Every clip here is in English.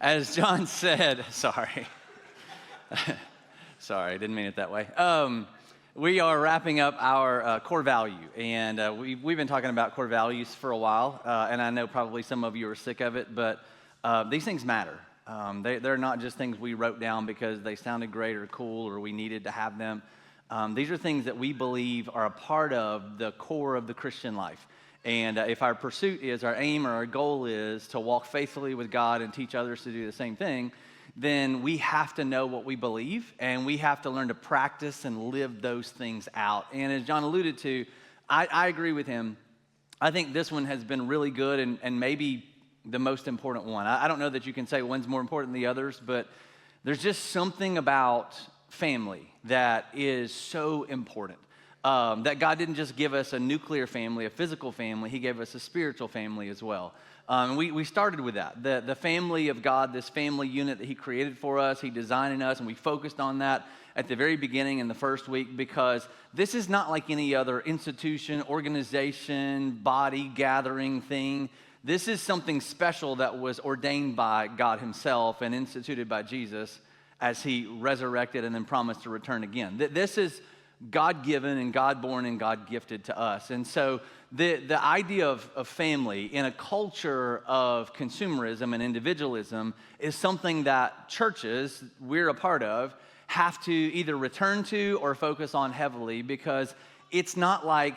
As John said, sorry, didn't mean it that way. We are wrapping up our core value, and we've been talking about core values for a while, and I know probably some of you are sick of it, but these things matter. They're not just things we wrote down because they sounded great or cool or we needed to have them. These are things that we believe are a part of the core of the Christian life. And if our pursuit is, our aim or our goal is to walk faithfully with God and teach others to do the same thing, then we have to know what we believe, and we have to learn to practice and live those things out. And as John alluded to, I agree with him. I think this one has been really good and maybe the most important one. I don't know that you can say one's more important than the others, but there's just something about family that is so important. That God didn't just give us a nuclear family, a physical family, he gave us a spiritual family as well. We started with that, the family of God, this family unit that he created for us, he designed in us, and we focused on that at the very beginning in the first week, because this is not like any other institution, organization, body, gathering thing. This is something special that was ordained by God himself and instituted by Jesus as he resurrected and then promised to return again. This is God-given and God-born and God-gifted to us. And so the idea of family in a culture of consumerism and individualism is something that churches we're a part of have to either return to or focus on heavily, because it's not like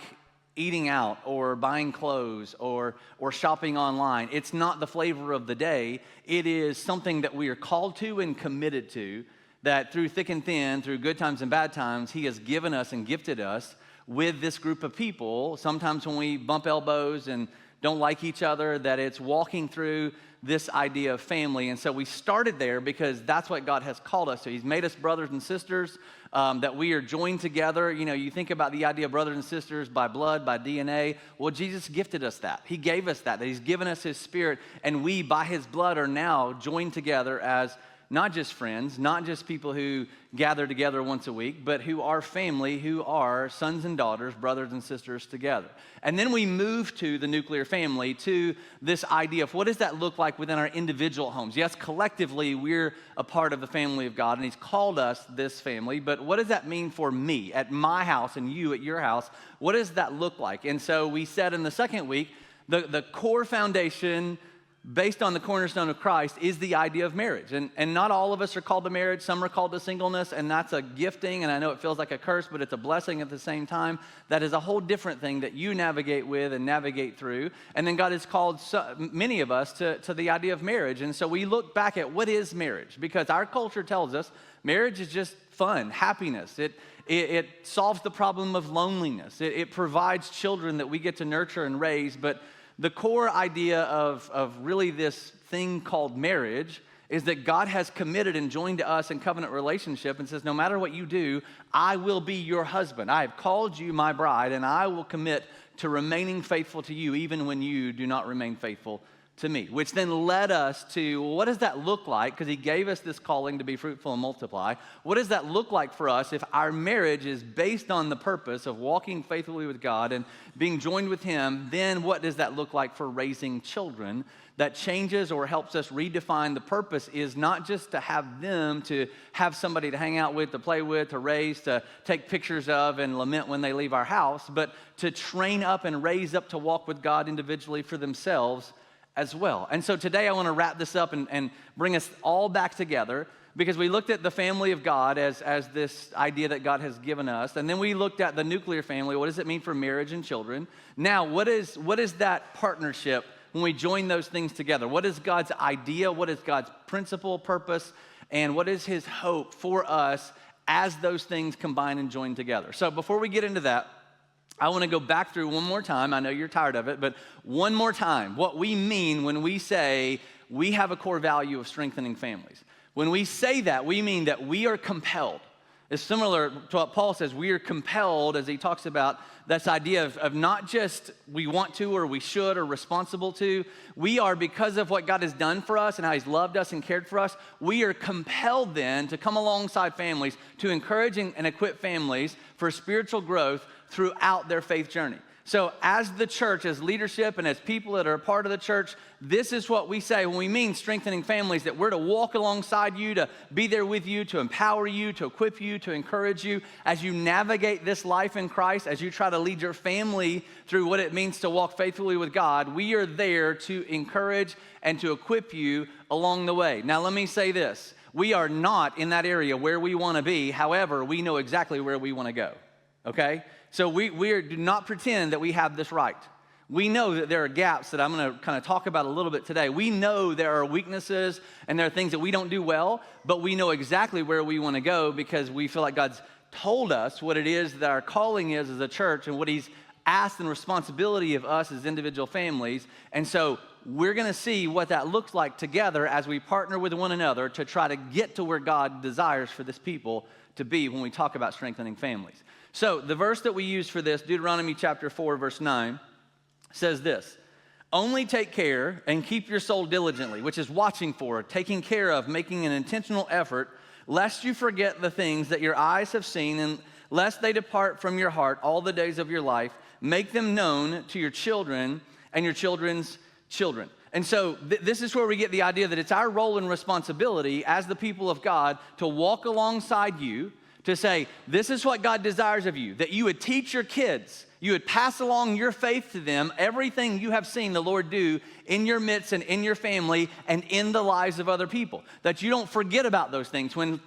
eating out or buying clothes or shopping online. It's not the flavor of the day. It is something that we are called to and committed to, that through thick and thin, through good times and bad times, he has given us and gifted us with this group of people. Sometimes when we bump elbows and don't like each other, that it's walking through this idea of family. And so we started there because that's what God has called us to. He's made us brothers and sisters, that we are joined together. You know, you think about the idea of brothers and sisters by blood, by DNA. Well, Jesus gifted us that. He gave us that he's given us his spirit, and we, by his blood, are now joined together as not just friends, not just people who gather together once a week, but who are family, who are sons and daughters, brothers and sisters together. And then we move to the nuclear family, to this idea of what does that look like within our individual homes? Yes, collectively, we're a part of the family of God, and he's called us this family, but what does that mean for me at my house and you at your house? What does that look like? And so we said in the second week, the core foundation based on the cornerstone of Christ is the idea of marriage. And not all of us are called to marriage. Some are called to singleness, and that's a gifting, and I know it feels like a curse, but it's a blessing at the same time. That is a whole different thing that you navigate with and navigate through. And then God has called many of us to the idea of marriage. And so we look back at what is marriage, because our culture tells us marriage is just fun, happiness. It solves the problem of loneliness. It provides children that we get to nurture and raise, but the core idea of really this thing called marriage is that God has committed and joined to us in covenant relationship and says, no matter what you do, I will be your husband. I have called you my bride, and I will commit to remaining faithful to you even when you do not remain faithful to me, which then led us to, well, what does that look like? Because he gave us this calling to be fruitful and multiply. What does that look like for us if our marriage is based on the purpose of walking faithfully with God and being joined with him? Then what does that look like for raising children? That changes or helps us redefine the purpose is not just to have them, to have somebody to hang out with, to play with, to raise, to take pictures of and lament when they leave our house, but to train up and raise up to walk with God individually for themselves as well. And so today I want to wrap this up and bring us all back together, because we looked at the family of God as this idea that God has given us, and then we looked at the nuclear family. What does it mean for marriage and children? Now, what is that partnership when we join those things together? What is God's idea? What is God's principle, purpose, and what is his hope for us as those things combine and join together? So before we get into that, I want to go back through one more time. I know you're tired of it, but one more time, what we mean when we say we have a core value of strengthening families. When we say that, we mean that we are compelled. It's similar to what Paul says. We are compelled, as he talks about this idea of not just we want to or we should or responsible to. We are, because of what God has done for us and how he's loved us and cared for us, we are compelled then to come alongside families, to encourage and equip families for spiritual growth throughout their faith journey. So as the church, as leadership, and as people that are a part of the church, this is what we say when we mean strengthening families, that we're to walk alongside you, to be there with you, to empower you, to equip you, to encourage you as you navigate this life in Christ, as you try to lead your family through what it means to walk faithfully with God. We are there to encourage and to equip you along the way. Now, let me say this. We are not in that area where we want to be. However, we know exactly where we want to go, okay? So we do not pretend that we have this right. We know that there are gaps that I'm going to kind of talk about a little bit today. We know there are weaknesses and there are things that we don't do well, but we know exactly where we want to go because we feel like God's told us what it is that our calling is as a church and what he's asked and responsibility of us as individual families. And so we're going to see what that looks like together as we partner with one another to try to get to where God desires for this people to be when we talk about strengthening families. So the verse that we use for this, Deuteronomy chapter 4, verse 9, says this: only take care and keep your soul diligently, which is watching for, taking care of, making an intentional effort, lest you forget the things that your eyes have seen, and lest they depart from your heart all the days of your life. Make them known to your children and your children's children. And so this is where we get the idea that it's our role and responsibility as the people of God to walk alongside you, to say, this is what God desires of you, that you would teach your kids, you would pass along your faith to them, everything you have seen the Lord do in your midst and in your family and in the lives of other people. That you don't forget about those things. When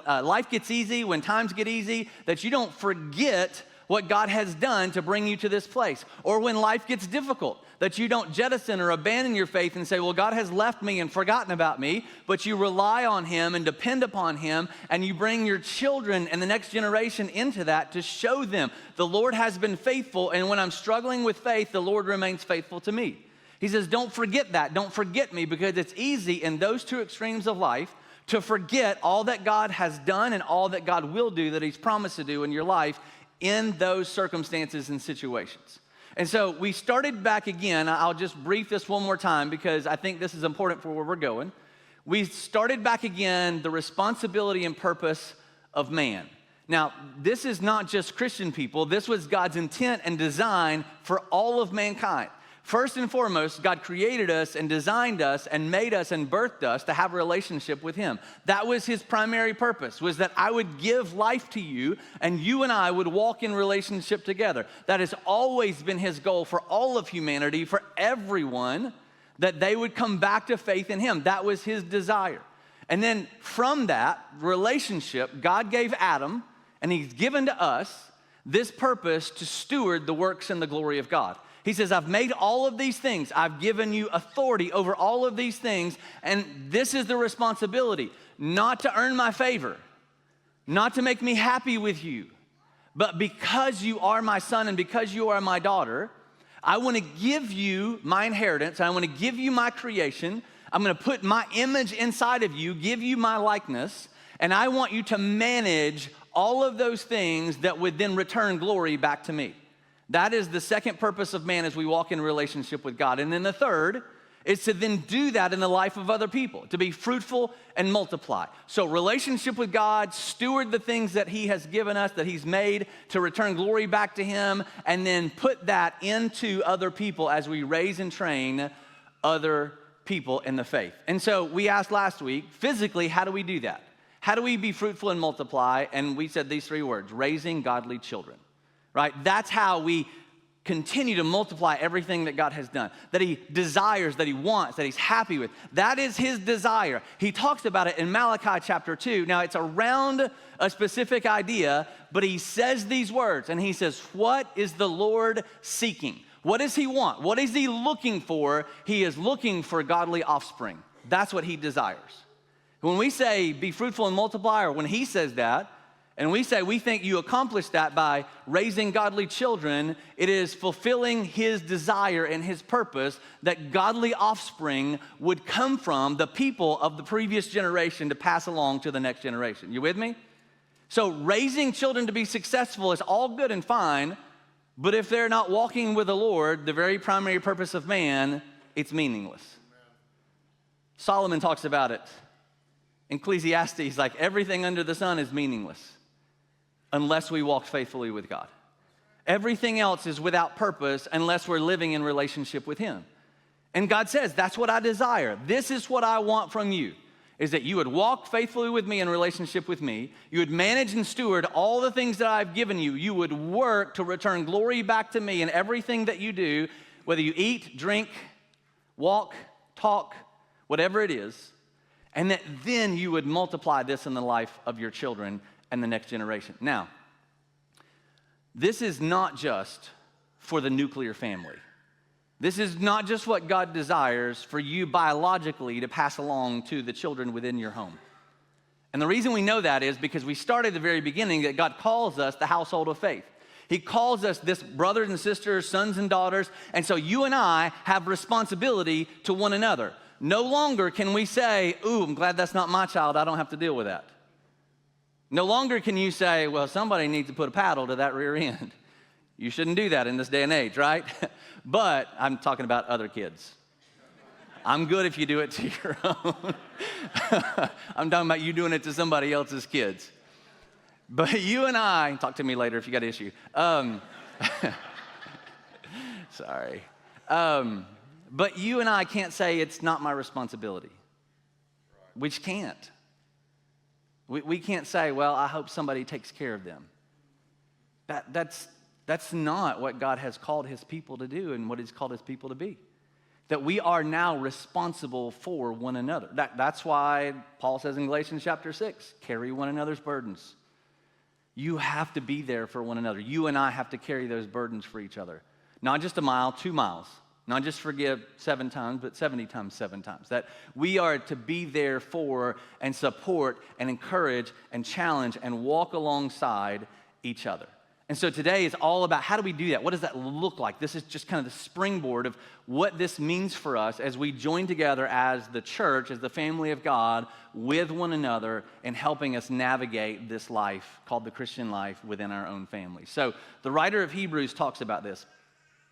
life gets easy, when times get easy, that you don't forget what God has done to bring you to this place. Or when life gets difficult, that you don't jettison or abandon your faith and say, well, God has left me and forgotten about me, but you rely on him and depend upon him, and you bring your children and the next generation into that to show them the Lord has been faithful, and when I'm struggling with faith, the Lord remains faithful to me. He says, don't forget that. Don't forget me, because it's easy in those two extremes of life to forget all that God has done and all that God will do, that he's promised to do in your life in those circumstances and situations. And so we started back again. I'll just brief this one more time because I think this is important for where we're going. We started back again the responsibility and purpose of man. Now, this is not just Christian people. This was God's intent and design for all of mankind. First and foremost, God created us and designed us and made us and birthed us to have a relationship with him. That was his primary purpose, was that I would give life to you and you and I would walk in relationship together. That has always been his goal for all of humanity, for everyone, that they would come back to faith in him. That was his desire. And then from that relationship, God gave Adam, and he's given to us this purpose to steward the works and the glory of God. He says, I've made all of these things. I've given you authority over all of these things. And this is the responsibility, not to earn my favor, not to make me happy with you, but because you are my son and because you are my daughter, I want to give you my inheritance. I want to give you my creation. I'm going to put my image inside of you, give you my likeness, and I want you to manage all of those things that would then return glory back to me. That is the second purpose of man as we walk in relationship with God. And then the third is to then do that in the life of other people, to be fruitful and multiply. So relationship with God, steward the things that he has given us, that he's made, to return glory back to him, and then put that into other people as we raise and train other people in the faith. And so we asked last week, physically, how do we do that? How do we be fruitful and multiply? And we said these three words: raising godly children. Right? That's how we continue to multiply everything that God has done, that he desires, that he wants, that he's happy with. That is his desire. He talks about it in Malachi chapter 2. Now, it's around a specific idea, but he says these words, and he says, what is the Lord seeking? What does he want? What is he looking for? He is looking for godly offspring. That's what he desires. When we say be fruitful and multiply, or when he says that, and we say we think you accomplish that by raising godly children, it is fulfilling his desire and his purpose that godly offspring would come from the people of the previous generation to pass along to the next generation. You with me? So raising children to be successful is all good and fine, but if they're not walking with the Lord, the very primary purpose of man, it's meaningless. Solomon talks about it. Ecclesiastes, like everything under the sun is meaningless unless we walk faithfully with God. Everything else is without purpose unless we're living in relationship with him. And God says, that's what I desire. This is what I want from you, is that you would walk faithfully with me in relationship with me. You would manage and steward all the things that I've given you. You would work to return glory back to me in everything that you do, whether you eat, drink, walk, talk, whatever it is. And that then you would multiply this in the life of your children and the next generation. Now, this is not just for the nuclear family. This is not just what God desires for you biologically to pass along to the children within your home. And the reason we know that is because we started at the very beginning that God calls us the household of faith. He calls us this brothers and sisters, sons and daughters, and so you and I have responsibility to one another. No longer can we say, ooh, I'm glad that's not my child, I don't have to deal with that. No longer can you say, well, somebody needs to put a paddle to that rear end. You shouldn't do that in this day and age, right? But I'm talking about other kids. I'm good if you do it to your own. I'm talking about you doing it to somebody else's kids. But you and I, talk to me later if you got an issue. Sorry. But you and I can't say it's not my responsibility. We just can't. We can't say, well, I hope somebody takes care of them. That's not what God has called his people to do and what he's called his people to be. That we are now responsible for one another. That's why Paul says in Galatians chapter 6, carry one another's burdens. You have to be there for one another. You and I have to carry those burdens for each other. Not just a mile, 2 miles. Not just forgive 7 times, but 70 times 7 times. That we are to be there for and support and encourage and challenge and walk alongside each other. And so today is all about how do we do that? What does that look like? This is just kind of the springboard of what this means for us as we join together as the church, as the family of God, with one another and helping us navigate this life called the Christian life within our own family. So the writer of Hebrews talks about this.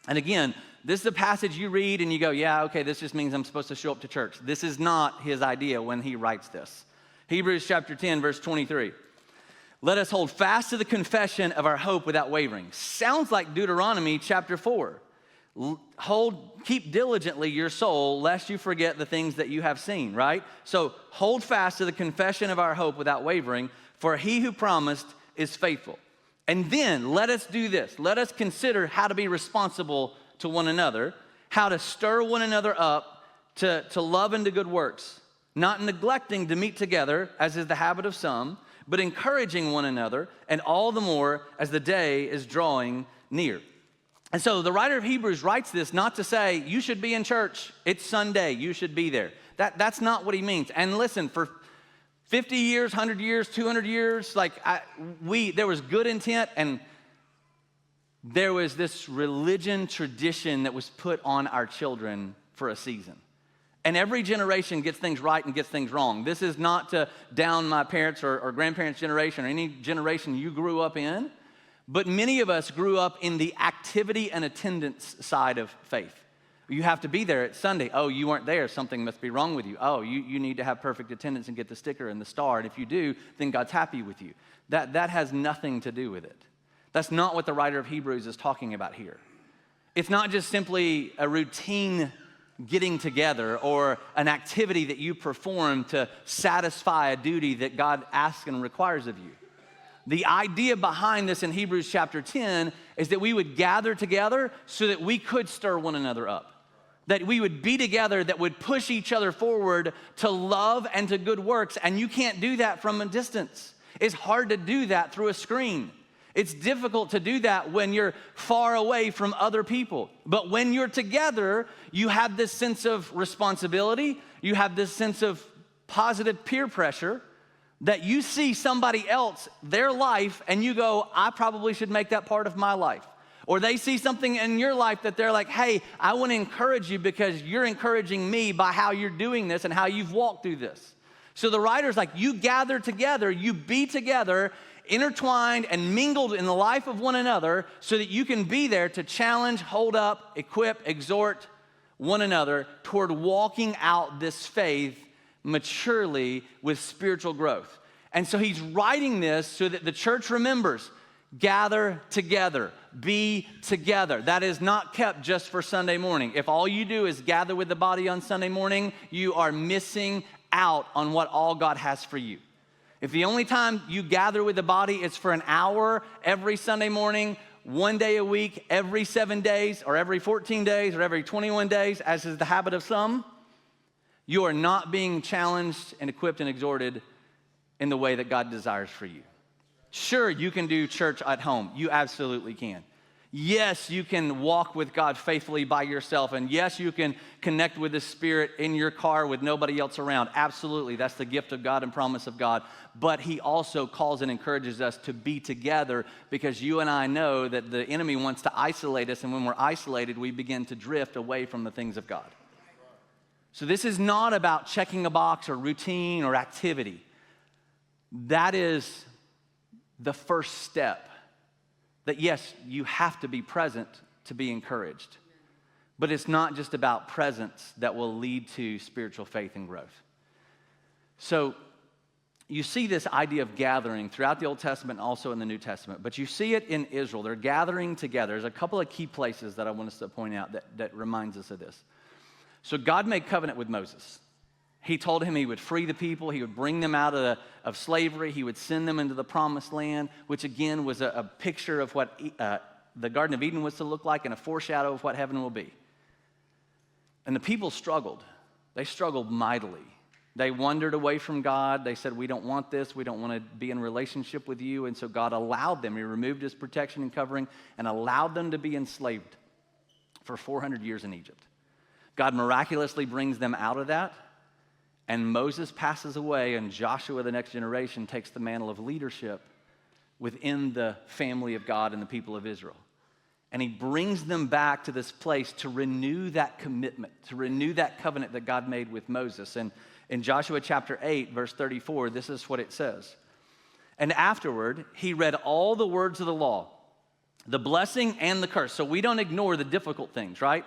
And again, this is a passage you read and you go, yeah, okay, this just means I'm supposed to show up to church. This is not his idea when he writes this. Hebrews chapter 10, verse 23. Let us hold fast to the confession of our hope without wavering. Sounds like Deuteronomy chapter 4. Keep diligently your soul, lest you forget the things that you have seen, right? So hold fast to the confession of our hope without wavering, for he who promised is faithful. And then let us do this. Let us consider how to be responsible to one another, how to stir one another up to love and to good works, not neglecting to meet together, as is the habit of some, but encouraging one another, and all the more as the day is drawing near. And so the writer of Hebrews writes this not to say, you should be in church, it's Sunday, you should be there. That's not what he means. And listen, for 50 years, 100 years, 200 years, there was good intent, and there was this religion tradition that was put on our children for a season. And every generation gets things right and gets things wrong. This is not to down my parents' or grandparents' generation or any generation you grew up in, but many of us grew up in the activity and attendance side of faith. You have to be there at Sunday. Oh, you weren't there. Something must be wrong with you. Oh, you need to have perfect attendance and get the sticker and the star. And if you do, then God's happy with you. That has nothing to do with it. That's not what the writer of Hebrews is talking about here. It's not just simply a routine getting together or an activity that you perform to satisfy a duty that God asks and requires of you. The idea behind this in Hebrews chapter 10 is that we would gather together so that we could stir one another up. That we would be together, that would push each other forward to love and to good works. And you can't do that from a distance. It's hard to do that through a screen. It's difficult to do that when you're far away from other people. But when you're together, you have this sense of responsibility. You have this sense of positive peer pressure that you see somebody else, their life, and you go, I probably should make that part of my life. Or they see something in your life that they're like, hey, I want to encourage you because you're encouraging me by how you're doing this and how you've walked through this. So the writer's like, you gather together, you be together, intertwined and mingled in the life of one another so that you can be there to challenge, hold up, equip, exhort one another toward walking out this faith maturely with spiritual growth. And so he's writing this so that the church remembers, Gather together. Be together. That is not kept just for Sunday morning. If all you do is gather with the body on Sunday morning, you are missing out on what all God has for you. If the only time you gather with the body is for an hour every Sunday morning, one day a week, every 7 days, or every 14 days, or every 21 days, as is the habit of some, you are not being challenged and equipped and exhorted in the way that God desires for you. Sure, you can do church at home. You absolutely can. Yes, you can walk with God faithfully by yourself. And yes, you can connect with the Spirit in your car with nobody else around. Absolutely, that's the gift of God and promise of God. But He also calls and encourages us to be together, because you and I know that the enemy wants to isolate us. And when we're isolated, we begin to drift away from the things of God. So this is not about checking a box or routine or activity. That is the first step. That yes, you have to be present to be encouraged. But it's not just about presence that will lead to spiritual faith and growth. So you see this idea of gathering throughout the Old Testament and also in the New Testament. But you see it in Israel. They're gathering together. There's a couple of key places that I want us to point out that reminds us of this. So God made covenant with Moses. He told him he would free the people. He would bring them out of slavery. He would send them into the promised land, which again was a picture of what the Garden of Eden was to look like and a foreshadow of what heaven will be. And the people struggled. They struggled mightily. They wandered away from God. They said, we don't want this. We don't want to be in relationship with you. And so God allowed them. He removed His protection and covering and allowed them to be enslaved for 400 years in Egypt. God miraculously brings them out of that. And Moses passes away, and Joshua, the next generation, takes the mantle of leadership within the family of God and the people of Israel. And he brings them back to this place to renew that commitment, to renew that covenant that God made with Moses. And in Joshua chapter 8, verse 34, this is what it says. And afterward, he read all the words of the law, the blessing and the curse. So we don't ignore the difficult things, right?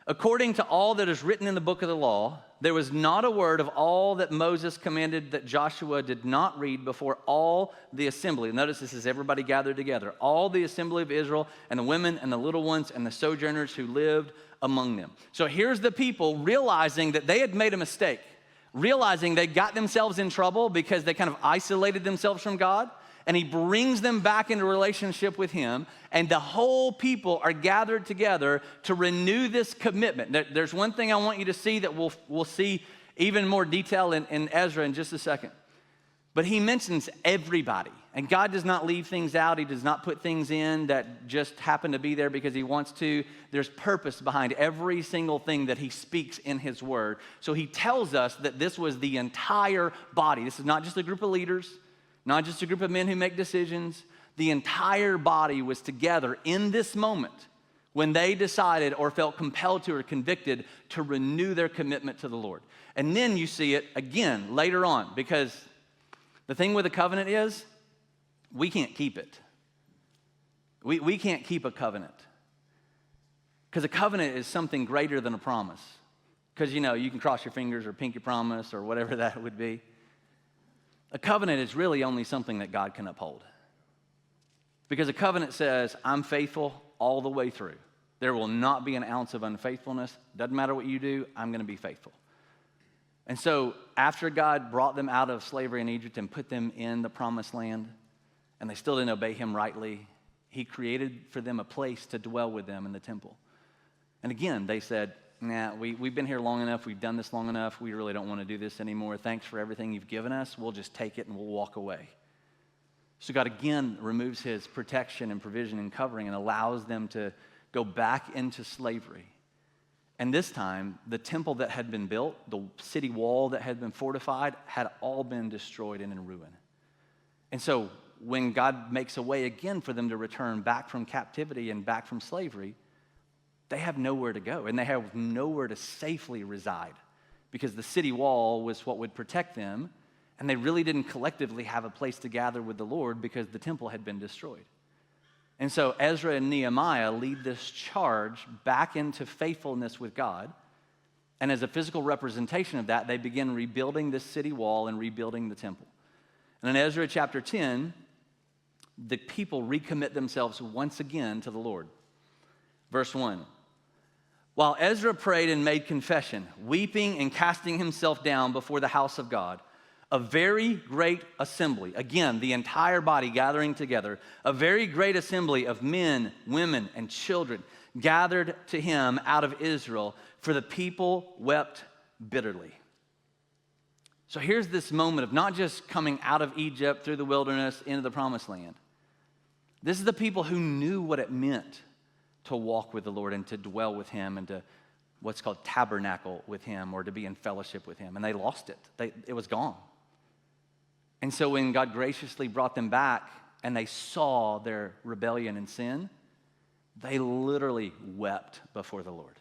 According to all that is written in the book of the law, there was not a word of all that Moses commanded that Joshua did not read before all the assembly. Notice this is everybody gathered together. All the assembly of Israel, and the women and the little ones and the sojourners who lived among them. So here's the people realizing that they had made a mistake, realizing they got themselves in trouble because they kind of isolated themselves from God. And he brings them back into relationship with him, and the whole people are gathered together to renew this commitment. There's one thing I want you to see that we'll see even more detail in Ezra in just a second. But he mentions everybody, and God does not leave things out. He does not put things in that just happen to be there because he wants to. There's purpose behind every single thing that he speaks in his word. So he tells us that this was the entire body. This is not just a group of leaders, not just a group of men who make decisions. The entire body was together in this moment when they decided or felt compelled to or convicted to renew their commitment to the Lord. And then you see it again later on, because the thing with a covenant is we can't keep it. We can't keep a covenant, because a covenant is something greater than a promise. Because, you can cross your fingers or pinky promise or whatever that would be. A covenant is really only something that God can uphold. Because a covenant says, I'm faithful all the way through. There will not be an ounce of unfaithfulness. Doesn't matter what you do, I'm going to be faithful. And so after God brought them out of slavery in Egypt and put them in the promised land, and they still didn't obey him rightly, he created for them a place to dwell with them in the temple. And again, they said, nah, we've been here long enough. We've done this long enough. We really don't want to do this anymore. Thanks for everything you've given us. We'll just take it and we'll walk away. So God again removes his protection and provision and covering and allows them to go back into slavery. And this time, the temple that had been built, the city wall that had been fortified, had all been destroyed and in ruin. And so when God makes a way again for them to return back from captivity and back from slavery, they have nowhere to go, and they have nowhere to safely reside, because the city wall was what would protect them, and they really didn't collectively have a place to gather with the Lord because the temple had been destroyed. And so Ezra and Nehemiah lead this charge back into faithfulness with God, and as a physical representation of that, they begin rebuilding this city wall and rebuilding the temple. And in Ezra chapter 10, the people recommit themselves once again to the Lord. Verse 1. While Ezra prayed and made confession, weeping and casting himself down before the house of God, a very great assembly, again, the entire body gathering together, a very great assembly of men, women, and children gathered to him out of Israel, for the people wept bitterly. So here's this moment of not just coming out of Egypt through the wilderness into the promised land. This is the people who knew what it meant to walk with the Lord and to dwell with him and to what's called tabernacle with him or to be in fellowship with him. And they lost it. It was gone. And so when God graciously brought them back and they saw their rebellion and sin, they literally wept before the Lord.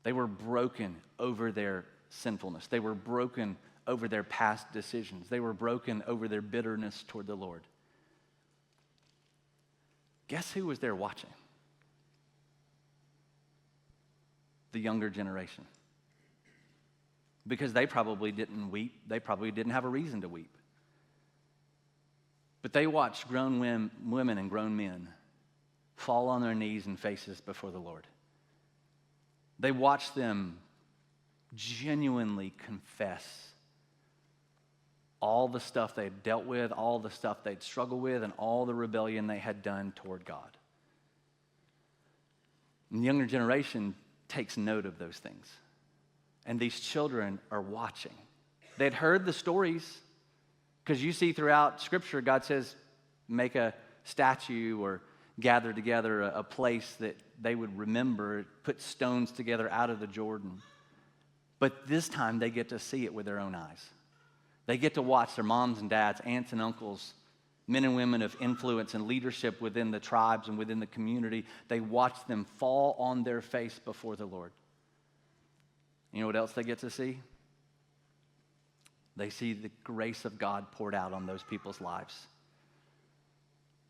They were broken over their sinfulness. They were broken over their past decisions. They were broken over their bitterness toward the Lord. Guess who was there watching? The younger generation. Because they probably didn't weep. They probably didn't have a reason to weep. But they watched grown women and grown men fall on their knees and faces before the Lord. They watched them genuinely confess all the stuff they'd dealt with, all the stuff they'd struggled with, and all the rebellion they had done toward God. And the younger generation takes note of those things. And these children are watching. They'd heard the stories, because you see throughout Scripture, God says, make a statue or gather together a place that they would remember, put stones together out of the Jordan. But this time they get to see it with their own eyes. They get to watch their moms and dads, aunts and uncles, men and women of influence and leadership within the tribes and within the community. They watch them fall on their face before the Lord. You know what else they get to see? They see the grace of God poured out on those people's lives.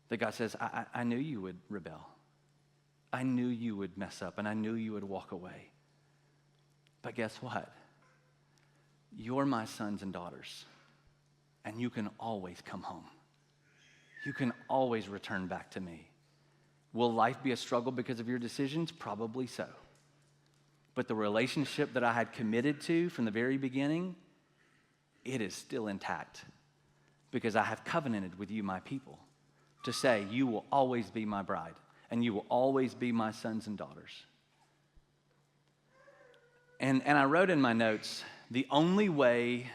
That God says, I knew you would rebel. I knew you would mess up, and I knew you would walk away. But guess what? You're my sons and daughters, and you can always come home. You can always return back to me. Will life be a struggle because of your decisions? Probably so. But the relationship that I had committed to from the very beginning, it is still intact because I have covenanted with you, my people, to say you will always be my bride and you will always be my sons and daughters. And I wrote in my notes, the only way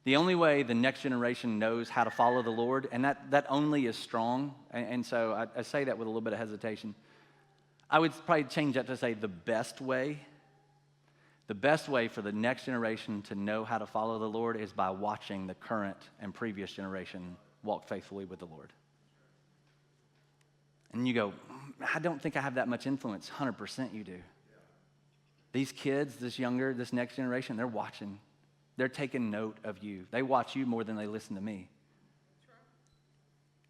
the next generation knows how to follow the Lord, and that only is strong, and so I say that with a little bit of hesitation. I would probably change that to say the best way for the next generation to know how to follow the Lord is by watching the current and previous generation walk faithfully with the Lord. And you go, I don't think I have that much influence. 100% you do. These kids, this next generation, they're watching. They're taking note of you. They watch you more than they listen to me.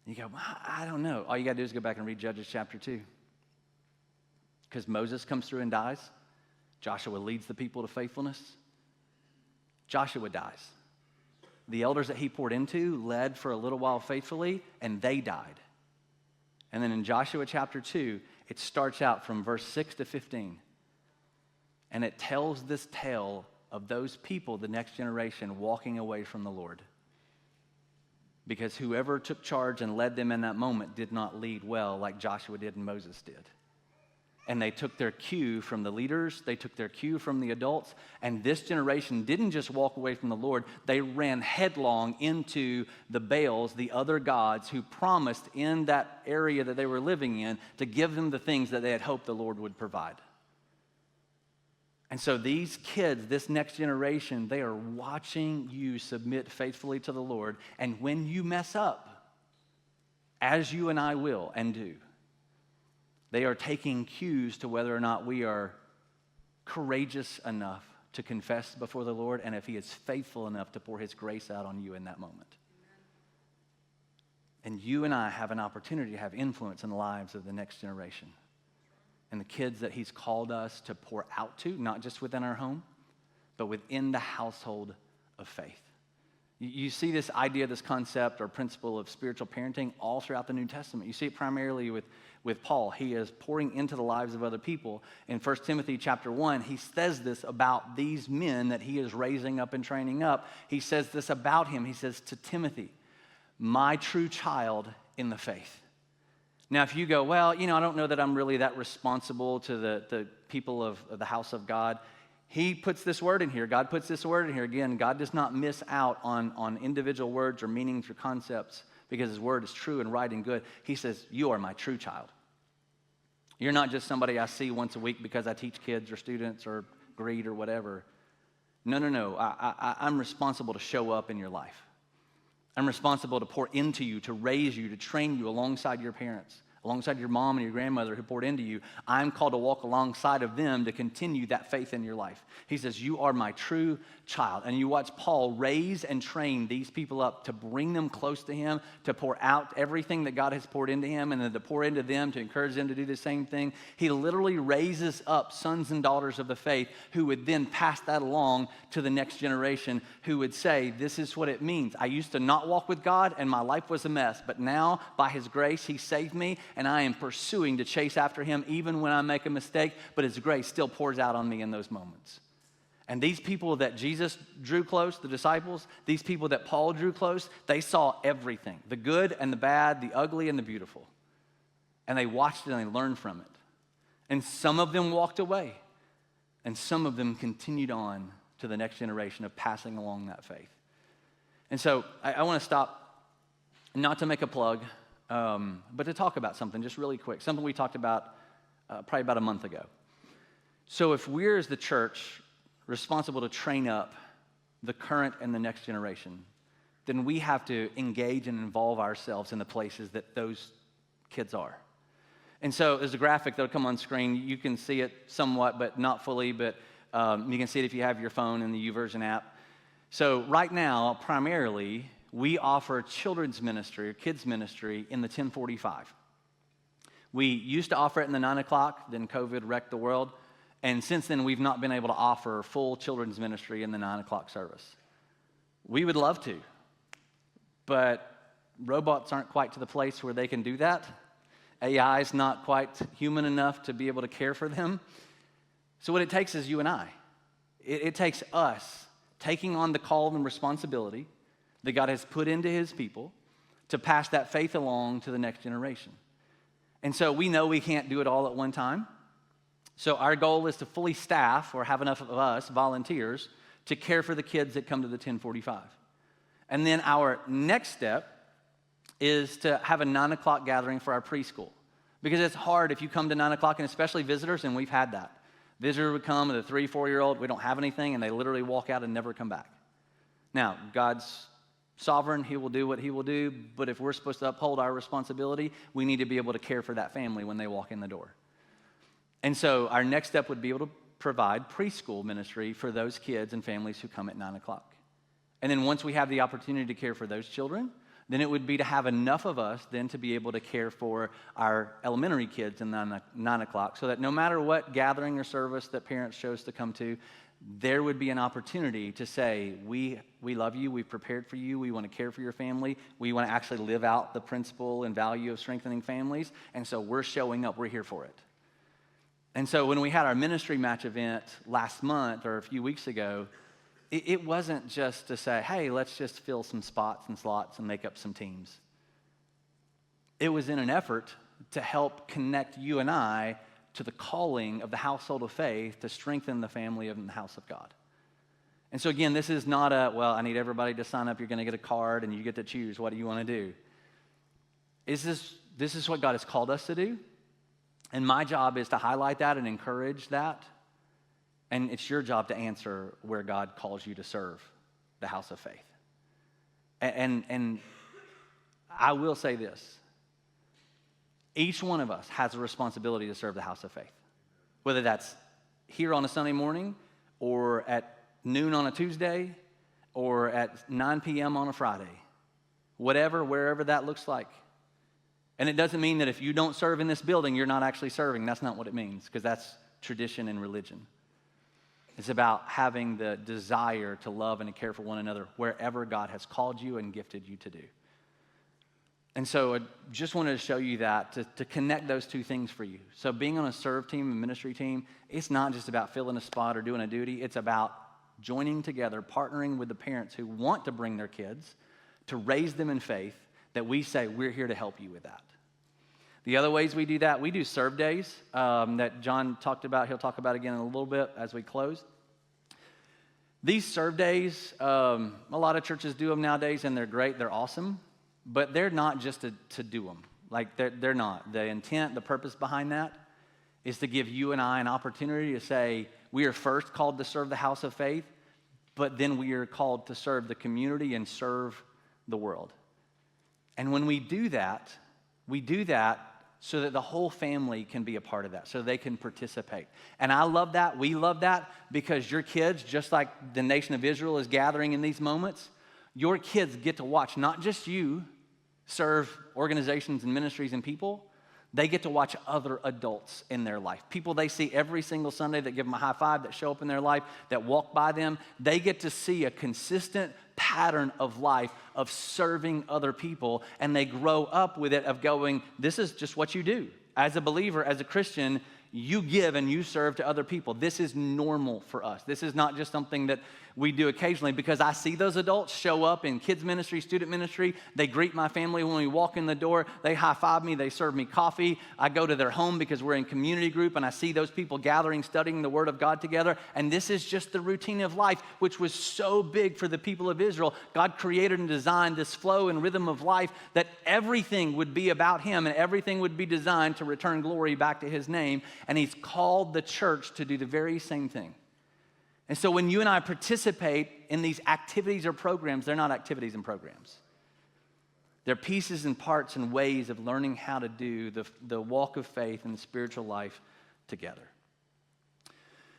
You go, I don't know. All you got to do is go back and read Judges chapter 2. Because Moses comes through and dies. Joshua leads the people to faithfulness. Joshua dies. The elders that he poured into led for a little while faithfully, and they died. And then in Joshua chapter 2, it starts out from verse 6 to 15. And it tells this tale of those people, the next generation, walking away from the Lord. Because whoever took charge and led them in that moment did not lead well like Joshua did and Moses did. And they took their cue from the leaders, they took their cue from the adults, and this generation didn't just walk away from the Lord, they ran headlong into the Baals, the other gods who promised in that area that they were living in to give them the things that they had hoped the Lord would provide. And so these kids, this next generation, they are watching you submit faithfully to the Lord, and when you mess up, as you and I will and do, they are taking cues to whether or not we are courageous enough to confess before the Lord and if he is faithful enough to pour his grace out on you in that moment. And you and I have an opportunity to have influence in the lives of the next generation and the kids that he's called us to pour out to, not just within our home, but within the household of faith. You see this idea, this concept or principle of spiritual parenting all throughout the New Testament. You see it primarily with Paul. He is pouring into the lives of other people. In 1 Timothy chapter 1, he says this about these men that he is raising up and training up. He says this about him. He says to Timothy, my true child in the faith. Now, if you go, well, I don't know that I'm really that responsible to the people of the house of God. He puts this word in here. God puts this word in here. Again, God does not miss out on individual words or meanings or concepts because his word is true and right and good. He says, you are my true child. You're not just somebody I see once a week because I teach kids or students or greet or whatever. No. I'm responsible to show up in your life. I'm responsible to pour into you, to raise you, to train you alongside your parents, alongside your mom and your grandmother who poured into you. I'm called to walk alongside of them to continue that faith in your life. He says, you are my true child. And you watch Paul raise and train these people up to bring them close to him, to pour out everything that God has poured into him, and then to pour into them, to encourage them to do the same thing. He literally raises up sons and daughters of the faith who would then pass that along to the next generation, who would say, this is what it means. I used to not walk with God, and my life was a mess. But now, by his grace, he saved me, and I am pursuing to chase after him even when I make a mistake, but his grace still pours out on me in those moments. And these people that Jesus drew close, the disciples, these people that Paul drew close, they saw everything, the good and the bad, the ugly and the beautiful. And they watched it and they learned from it. And some of them walked away, and some of them continued on to the next generation of passing along that faith. And so I want to stop, not to make a plug, but to talk about something just really quick, something we talked about probably about a month ago. So if we're, as the church, responsible to train up the current and the next generation, then we have to engage and involve ourselves in the places that those kids are. And so there's a graphic that'll come on screen. You can see it somewhat, but not fully, but you can see it if you have your phone in the YouVersion app. So right now, primarily, we offer children's ministry or kids ministry in the 1045. We used to offer it in the 9 o'clock, then COVID wrecked the world. And since then, we've not been able to offer full children's ministry in the 9 o'clock service. We would love to, but robots aren't quite to the place where they can do that. AI is not quite human enough to be able to care for them. So what it takes is you and I. It takes us taking on the call and responsibility that God has put into his people to pass that faith along to the next generation. And so we know we can't do it all at one time. So our goal is to fully staff or have enough of us, volunteers, to care for the kids that come to the 1045. And then our next step is to have a 9 o'clock gathering for our preschool. Because it's hard if you come to 9 o'clock, and especially visitors, and we've had that. Visitor would come with a 3-4-year-old, we don't have anything, and they literally walk out and never come back. Now, God's sovereign, he will do what he will do, but if we're supposed to uphold our responsibility, we need to be able to care for that family when they walk in the door. And so our next step would be able to provide preschool ministry for those kids and families who come at 9 o'clock. And then once we have the opportunity to care for those children, then it would be to have enough of us then to be able to care for our elementary kids in 9 o'clock, so that no matter what gathering or service that parents chose to come to, there would be an opportunity to say, we love you, we've prepared for you, we want to care for your family, we want to actually live out the principle and value of strengthening families, and so we're showing up, we're here for it. And so when we had our ministry match event last month or a few weeks ago, it wasn't just to say, hey, let's just fill some spots and slots and make up some teams. It was in an effort to help connect you and I to the calling of the household of faith to strengthen the family of the house of God. And so again, this is not I need everybody to sign up, you're going to get a card and you get to choose what do you want to do. This is what God has called us to do. And my job is to highlight that and encourage that. And it's your job to answer where God calls you to serve the house of faith. And I will say this. Each one of us has a responsibility to serve the house of faith. Whether that's here on a Sunday morning or at noon on a Tuesday or at 9 p.m. on a Friday. Whatever, wherever that looks like. And it doesn't mean that if you don't serve in this building, you're not actually serving. That's not what it means, because that's tradition and religion. It's about having the desire to love and to care for one another wherever God has called you and gifted you to do. And so I just wanted to show you that, to connect those two things for you. So being on a serve team, a ministry team, it's not just about filling a spot or doing a duty. It's about joining together, partnering with the parents who want to bring their kids, to raise them in faith, that we say, we're here to help you with that. The other ways we do that, we do serve days that John talked about. He'll talk about again in a little bit as we close. These serve days, a lot of churches do them nowadays, and they're great. They're awesome, but they're not just to do them. Like, they're not. The intent, the purpose behind that is to give you and I an opportunity to say, we are first called to serve the house of faith, but then we are called to serve the community and serve the world. And when we do that so that the whole family can be a part of that, so they can participate. And I love that. We love that because your kids, just like the nation of Israel is gathering in these moments, your kids get to watch not just you serve organizations and ministries and people, they get to watch other adults in their life. People they see every single Sunday that give them a high five, that show up in their life, that walk by them. They get to see a consistent pattern of life of serving other people, and they grow up with it of going, this is just what you do. As a believer, as a Christian, you give and you serve to other people. This is normal for us. This is not just something that we do occasionally, because I see those adults show up in kids ministry, student ministry. They greet my family when we walk in the door. They high-five me. They serve me coffee. I go to their home because we're in community group, and I see those people gathering, studying the Word of God together. And this is just the routine of life, which was so big for the people of Israel. God created and designed this flow and rhythm of life that everything would be about Him, and everything would be designed to return glory back to His name. And He's called the church to do the very same thing. And so when you and I participate in these activities or programs, they're not activities and programs. They're pieces and parts and ways of learning how to do the walk of faith and the spiritual life together.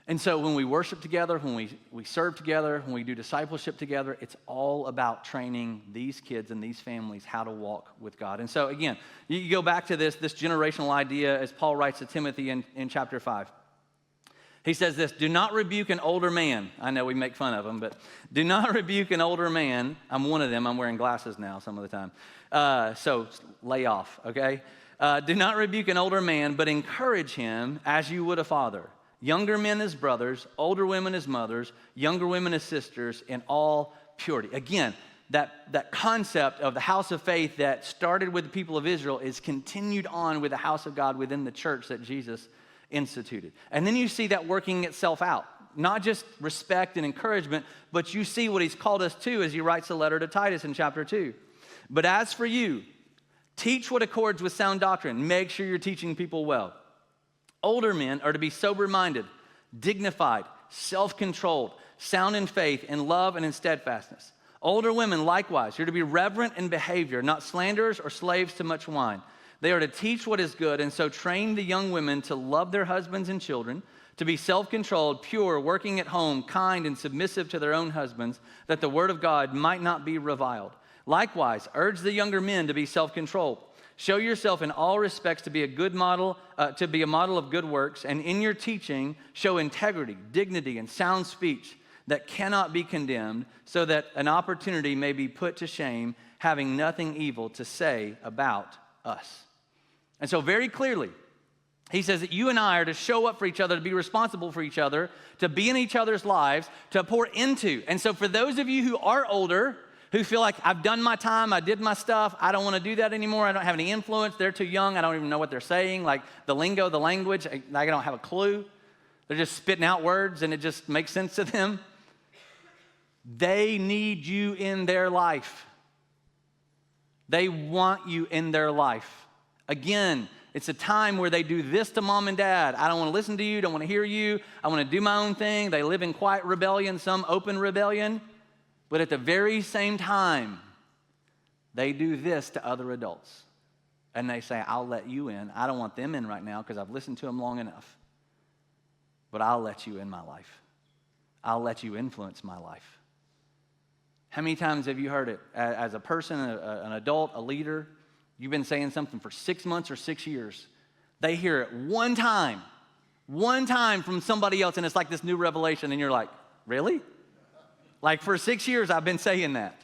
And so when we worship together, when we serve together, when we do discipleship together, it's all about training these kids and these families how to walk with God. And so again, you go back to this generational idea as Paul writes to Timothy in chapter 5. He says this, do not rebuke an older man. I know we make fun of him, but do not rebuke an older man. I'm one of them. I'm wearing glasses now some of the time. So lay off, okay? Do not rebuke an older man, but encourage him as you would a father. Younger men as brothers, older women as mothers, younger women as sisters, in all purity. Again, that concept of the house of faith that started with the people of Israel is continued on with the house of God within the church that Jesus instituted. And then you see that working itself out. Not just respect and encouragement, but you see what He's called us to as He writes a letter to Titus in chapter 2. But as for you, teach what accords with sound doctrine. Make sure you're teaching people well. Older men are to be sober-minded, dignified, self-controlled, sound in faith, in love, and in steadfastness. Older women, likewise, you're to be reverent in behavior, not slanderers or slaves to much wine. They are to teach what is good, and so train the young women to love their husbands and children, to be self-controlled, pure, working at home, kind, and submissive to their own husbands, that the word of God might not be reviled. Likewise, urge the younger men to be self-controlled. Show yourself in all respects to be a good model, to be a model of good works, and in your teaching, show integrity, dignity, and sound speech that cannot be condemned, so that an opportunity may be put to shame, having nothing evil to say about us. And so very clearly, he says that you and I are to show up for each other, to be responsible for each other, to be in each other's lives, to pour into. And so for those of you who are older, who feel like I've done my time, I did my stuff, I don't want to do that anymore, I don't have any influence, they're too young, I don't even know what they're saying, like the lingo, the language, I don't have a clue. They're just spitting out words and it just makes sense to them. They need you in their life. They want you in their life. Again, it's a time where they do this to mom and dad. I don't want to listen to you, don't want to hear you. I want to do my own thing. They live in quiet rebellion, some open rebellion. But at the very same time, they do this to other adults. And they say, I'll let you in. I don't want them in right now because I've listened to them long enough. But I'll let you in my life. I'll let you influence my life. How many times have you heard it as a person, an adult, a leader? You've been saying something for 6 months or 6 years. They hear it one time, One time from somebody else, and it's like this new revelation, and you're like, really? Like for 6 years, I've been saying that.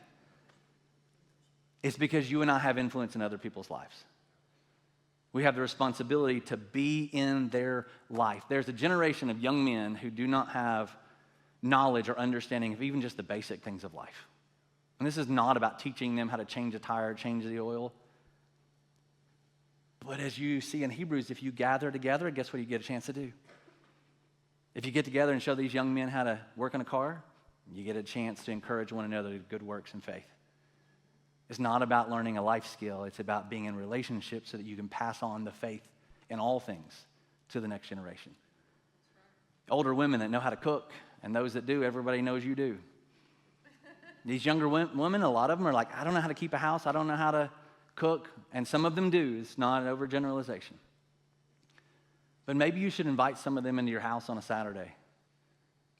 It's because you and I have influence in other people's lives. We have the responsibility to be in their life. There's a generation of young men who do not have knowledge or understanding of even just the basic things of life. And this is not about teaching them how to change a tire, change the oil. But as you see in Hebrews, if you gather together, guess what you get a chance to do? If you get together and show these young men how to work on a car, you get a chance to encourage one another to good works and faith. It's not about learning a life skill. It's about being in relationship so that you can pass on the faith in all things to the next generation. Older women that know how to cook, and those that do, everybody knows you do. These younger women, a lot of them are like, I don't know how to keep a house. I don't know how to cook. And some of them do. It's not an overgeneralization. But maybe you should invite some of them into your house on a Saturday.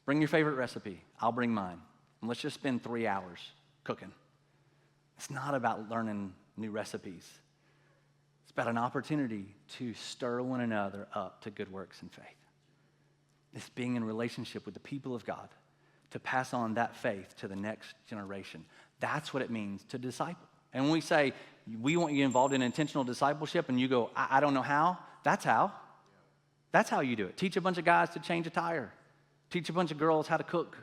Bring your favorite recipe. I'll bring mine. And let's just spend 3 hours cooking. It's not about learning new recipes. It's about an opportunity to stir one another up to good works and faith. It's being in relationship with the people of God to pass on that faith to the next generation. That's what it means to disciple. And when we say, we want you involved in intentional discipleship, and you go, I don't know how, that's how. That's how you do it. Teach a bunch of guys to change a tire. Teach a bunch of girls how to cook.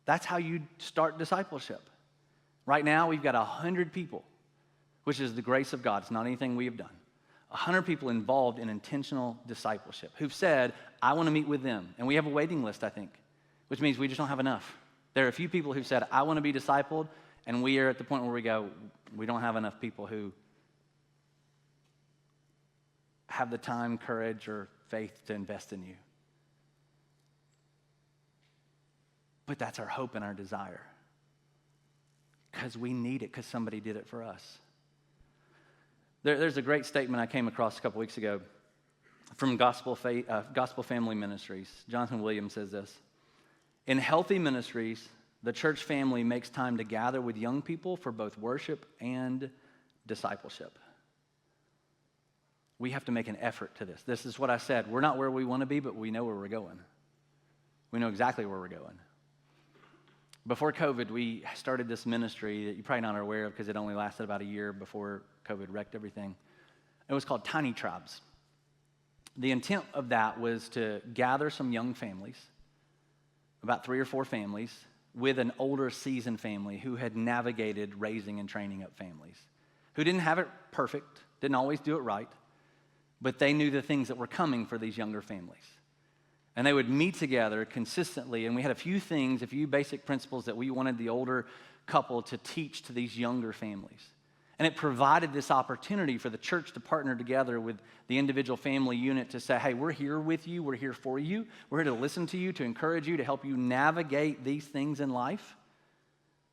That's how you start discipleship. Right now, we've got 100 people, which is the grace of God. It's not anything we have done. 100 people involved in intentional discipleship who've said, I want to meet with them. And we have a waiting list, I think, which means we just don't have enough. There are a few people who've said, I want to be discipled, and we are at the point where we go, we don't have enough people who have the time, courage, or faith to invest in you. But that's our hope and our desire. Because we need it, because somebody did it for us. There's a great statement I came across a couple weeks ago from Gospel Family Ministries. Jonathan Williams says this: in healthy ministries, the church family makes time to gather with young people for both worship and discipleship. We have to make an effort to this. This is what I said. We're not where we want to be, but we know where we're going. We know exactly where we're going. Before COVID, we started this ministry that you're probably not aware of because it only lasted about a year before COVID wrecked everything. It was called Tiny Tribes. The intent of that was to gather some young families, about 3 or 4 families, with an older seasoned family who had navigated raising and training up families, who didn't have it perfect, didn't always do it right, but they knew the things that were coming for these younger families. And they would meet together consistently, and we had a few basic principles that we wanted the older couple to teach to these younger families. And it provided this opportunity for the church to partner together with the individual family unit to say, hey, we're here with you, we're here for you, we're here to listen to you, to encourage you, to help you navigate these things in life,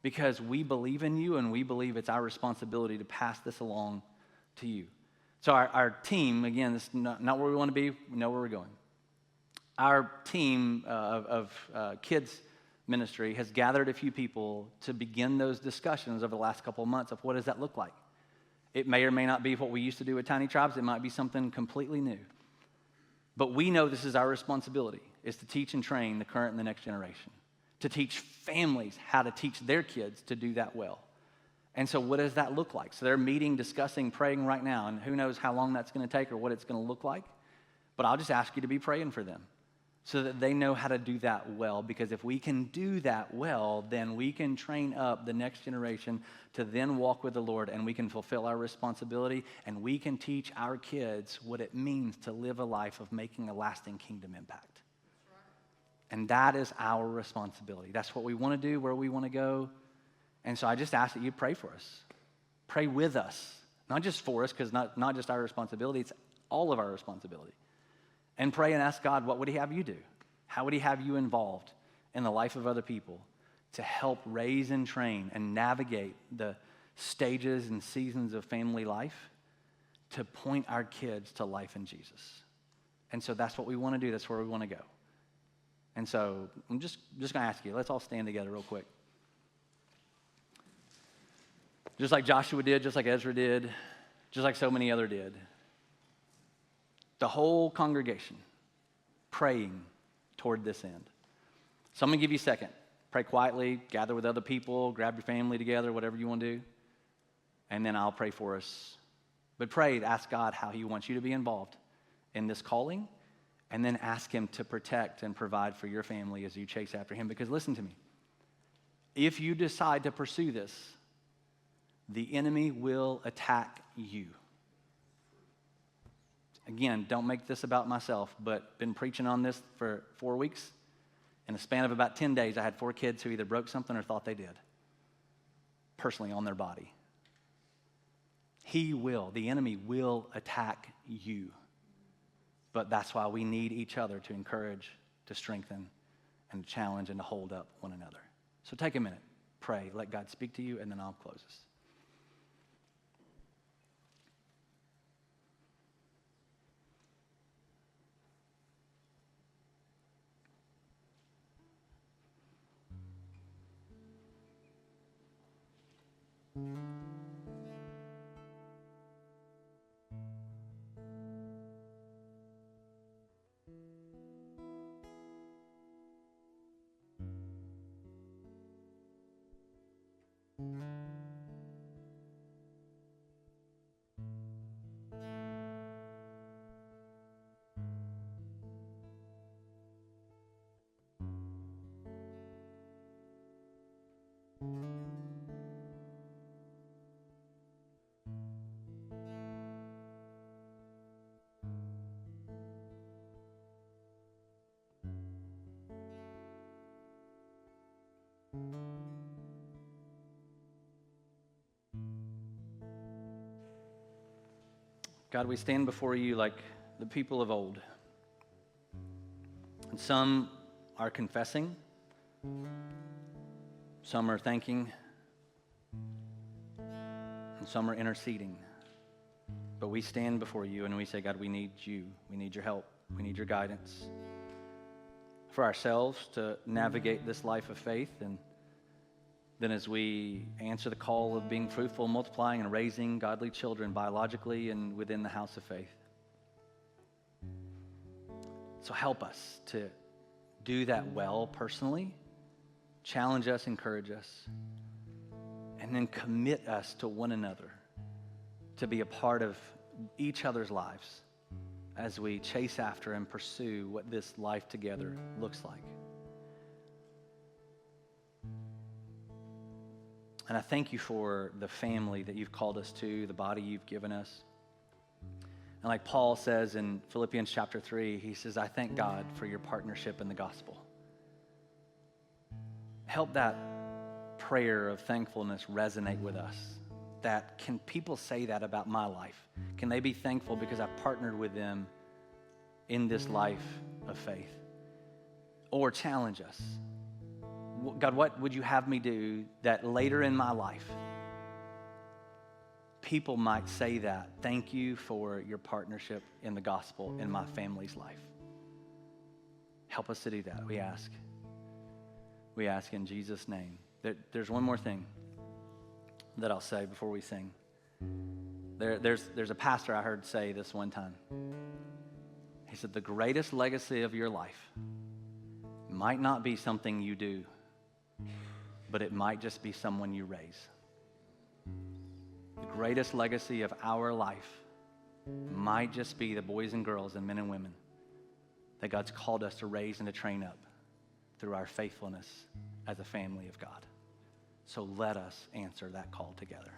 because we believe in you and we believe it's our responsibility to pass this along to you. So our team, again, this is not where we want to be, we know where we're going. Our team of kids ministry has gathered a few people to begin those discussions over the last couple of months of what does that look like. It may or may not be what we used to do with Tiny Tribes. It might be something completely new. But we know this is our responsibility, is to teach and train the current and the next generation, to teach families how to teach their kids to do that well. And so what does that look like? So they're meeting, discussing, praying right now, and who knows how long that's going to take or what it's going to look like. But I'll just ask you to be praying for them, so that they know how to do that well. Because if we can do that well, then we can train up the next generation to then walk with the Lord, and we can fulfill our responsibility, and we can teach our kids what it means to live a life of making a lasting kingdom impact. And that is our responsibility. That's what we want to do, where we want to go. And so I just ask that you pray for us. Pray with us. Not just for us, because not just our responsibility, it's all of our responsibility. And pray and ask God, what would he have you do? How would he have you involved in the life of other people to help raise and train and navigate the stages and seasons of family life to point our kids to life in Jesus? And so that's what we want to do. That's where we want to go. And so I'm just going to ask you, let's all stand together real quick. Just like Joshua did, just like Ezra did, just like so many other did. The whole congregation, praying toward this end. So I'm going to give you a second. Pray quietly, gather with other people, grab your family together, whatever you want to do. And then I'll pray for us. But pray, ask God how he wants you to be involved in this calling. And then ask him to protect and provide for your family as you chase after him. Because listen to me. If you decide to pursue this, the enemy will attack you. Again, don't make this about myself, but been preaching on this for 4 weeks. In a span of about 10 days, I had 4 kids who either broke something or thought they did, personally on their body. The enemy will attack you. But that's why we need each other to encourage, to strengthen, and to challenge, and to hold up one another. So take a minute, pray, let God speak to you, and then I'll close this. God, we stand before you like the people of old. And some are confessing, some are thanking, and some are interceding. But we stand before you and we say, God, we need you. We need your help. We need your guidance for ourselves to navigate this life of faith. And then as we answer the call of being fruitful, multiplying, and raising godly children biologically and within the house of faith. So help us to do that well personally, challenge us, encourage us, and then commit us to one another to be a part of each other's lives as we chase after and pursue what this life together looks like. And I thank you for the family that you've called us to, the body you've given us. And like Paul says in Philippians chapter 3, he says, I thank God for your partnership in the gospel. Help that prayer of thankfulness resonate with us. That can people say that about my life? Can they be thankful because I've partnered with them in this life of faith? Or challenge us. God, what would you have me do that later in my life, people might say that, thank you for your partnership in the gospel in my family's life. Help us to do that, we ask. We ask in Jesus' name. There's one more thing that I'll say before we sing. There's a pastor I heard say this one time. He said, the greatest legacy of your life might not be something you do, but it might just be someone you raise. The greatest legacy of our life might just be the boys and girls and men and women that God's called us to raise and to train up through our faithfulness as a family of God. So let us answer that call together.